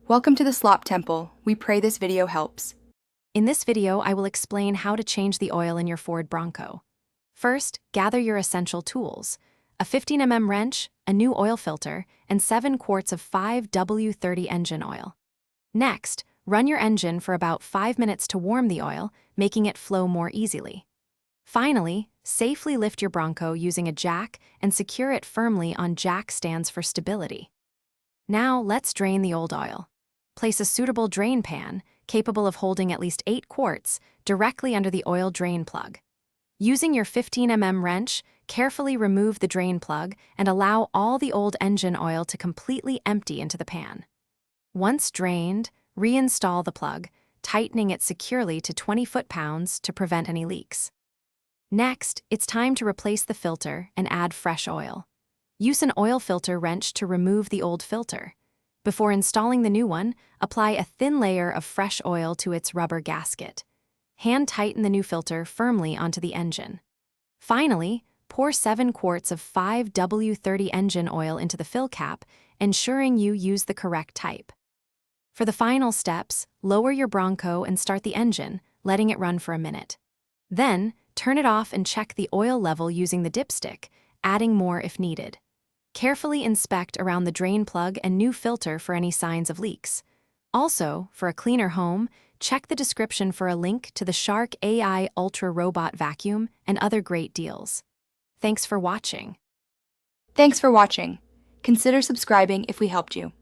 Welcome to the Slop Temple. We pray this video helps. In this video, I will explain how to change the oil in your Ford Bronco. First, gather your essential tools: a 15mm wrench, a new oil filter, and 7 quarts of 5W30 engine oil. Next, run your engine for about 5 minutes to warm the oil, making it flow more easily. Finally, safely lift your Bronco using a jack and secure it firmly on jack stands for stability. Now, let's drain the old oil. Place a suitable drain pan, capable of holding at least 8 quarts, directly under the oil drain plug. Using your 15mm wrench, carefully remove the drain plug and allow all the old engine oil to completely empty into the pan. Once drained, reinstall the plug, tightening it securely to 20 foot-pounds to prevent any leaks. Next, it's time to replace the filter and add fresh oil. Use an oil filter wrench to remove the old filter. Before installing the new one, apply a thin layer of fresh oil to its rubber gasket. Hand tighten the new filter firmly onto the engine. Finally, pour 7 quarts of 5W30 engine oil into the fill cap, ensuring you use the correct type. For the final steps, lower your Bronco and start the engine, letting it run for a minute. Then, turn it off and check the oil level using the dipstick, adding more if needed. Carefully inspect around the drain plug and new filter for any signs of leaks. Also, for a cleaner home, check the description for a link to the Shark AI Ultra Robot Vacuum and other great deals. Thanks for watching. Thanks for watching. Consider subscribing if we helped you.